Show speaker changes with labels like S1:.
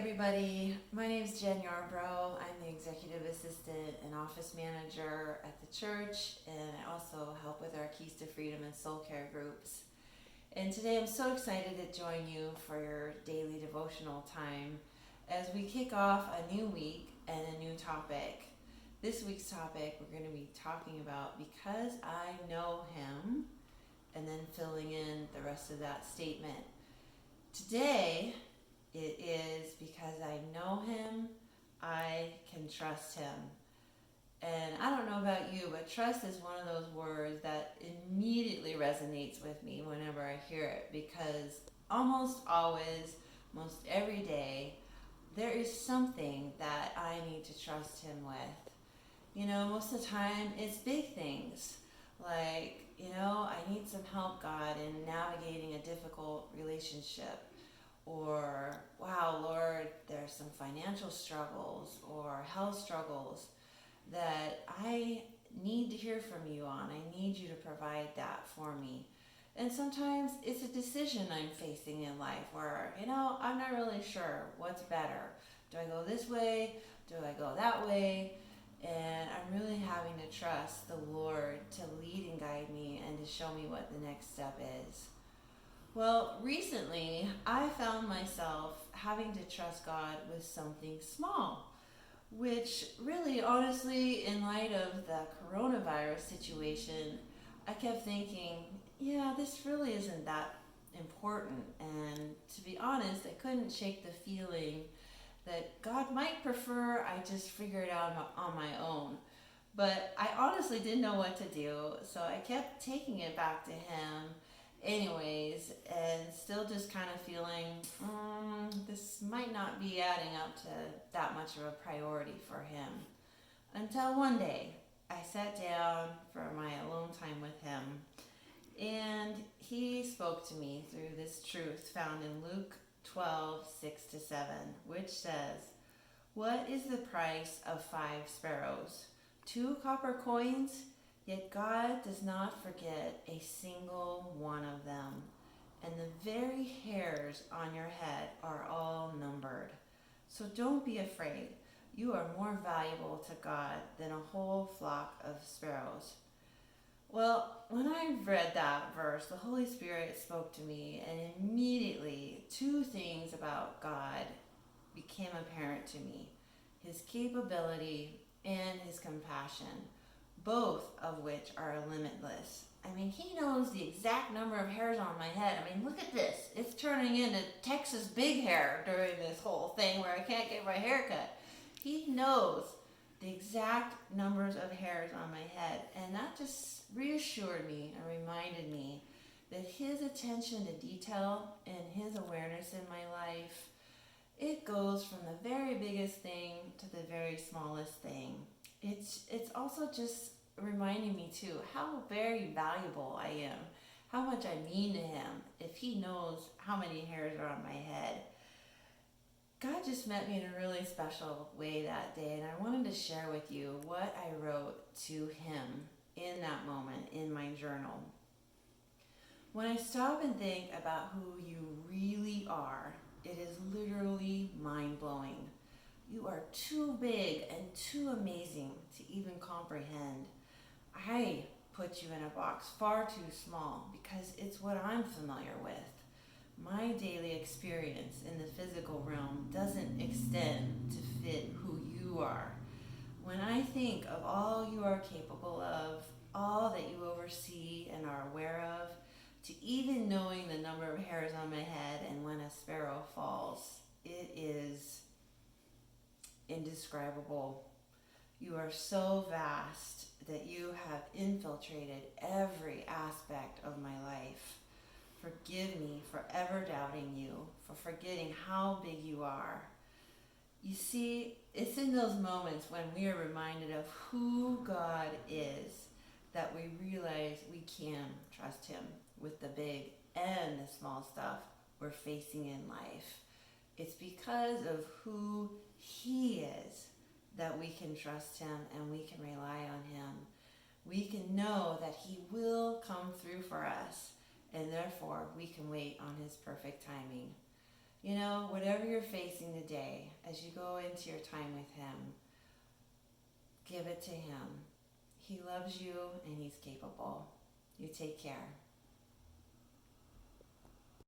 S1: everybody. My name is Jen Yarbrough. I'm the executive assistant and office manager at the church, and I also help with our Keys to Freedom and Soul Care groups. And today I'm so excited to join you for your daily devotional time as we kick off a new week and a new topic. This week's topic we're going to be talking about because I know him, and then filling in the rest of that statement. Today, it is because I know him, I can trust him. And I don't know about you, but trust is one of those words that immediately resonates with me whenever I hear it, because almost always, most every day, there is something that I need to trust him with. You know, most of the time it's big things like, I need some help, God, in navigating a difficult relationship. Or, wow, Lord, there's some financial struggles or health struggles that I need to hear from you on. I need you to provide that for me. And sometimes it's a decision I'm facing in life where, I'm not really sure what's better. Do I go this way? Do I go that way? And I'm really having to trust the Lord to lead and guide me and to show me what the next step is. Well, recently I found myself having to trust God with something small, which really, honestly, in light of the coronavirus situation, I kept thinking, this really isn't that important. And to be honest, I couldn't shake the feeling that God might prefer I just figure it out on my own. But I honestly didn't know what to do, so I kept taking it back to him anyways, and still just kind of feeling, this might not be adding up to that much of a priority for him. Until one day, I sat down for my alone time with him, and he spoke to me through this truth found in Luke 12:6-7, which says, "What is the price of 5 sparrows? 2 copper coins? Yet God does not forget a single one of them, and the very hairs on your head are all numbered. So don't be afraid. You are more valuable to God than a whole flock of sparrows." Well, when I read that verse, the Holy Spirit spoke to me, and immediately 2 things about God became apparent to me: his capability and his compassion, both of which are limitless. He knows the exact number of hairs on my head. Look at this. It's turning into Texas big hair during this whole thing where I can't get my hair cut. He knows the exact numbers of hairs on my head. And that just reassured me and reminded me that his attention to detail and his awareness in my life, it goes from the very biggest thing to the very smallest thing. It's also just reminding me too how very valuable I am, how much I mean to him if he knows how many hairs are on my head. God just met me in a really special way that day, and I wanted to share with you what I wrote to him in that moment in my journal. When I stop and think about who you really are, it is literally mind-blowing. You are too big and too amazing to even comprehend. I put you in a box far too small because it's what I'm familiar with. My daily experience in the physical realm doesn't extend to fit who you are. When I think of all you are capable of, all that you oversee and are aware of, to even knowing the number of hairs on my head and when a sparrow falls, it is indescribable. You are so vast that you have infiltrated every aspect of my life. Forgive me for ever doubting you, for forgetting how big you are. You see, it's in those moments when we are reminded of who God is that we realize we can trust him with the big and the small stuff we're facing in life. It's because of who he is that we can trust him and we can rely on him. We can know that he will come through for us, and therefore we can wait on his perfect timing. You know, whatever you're facing today, as you go into your time with Him, give it to Him. He loves you and He's capable. You take care.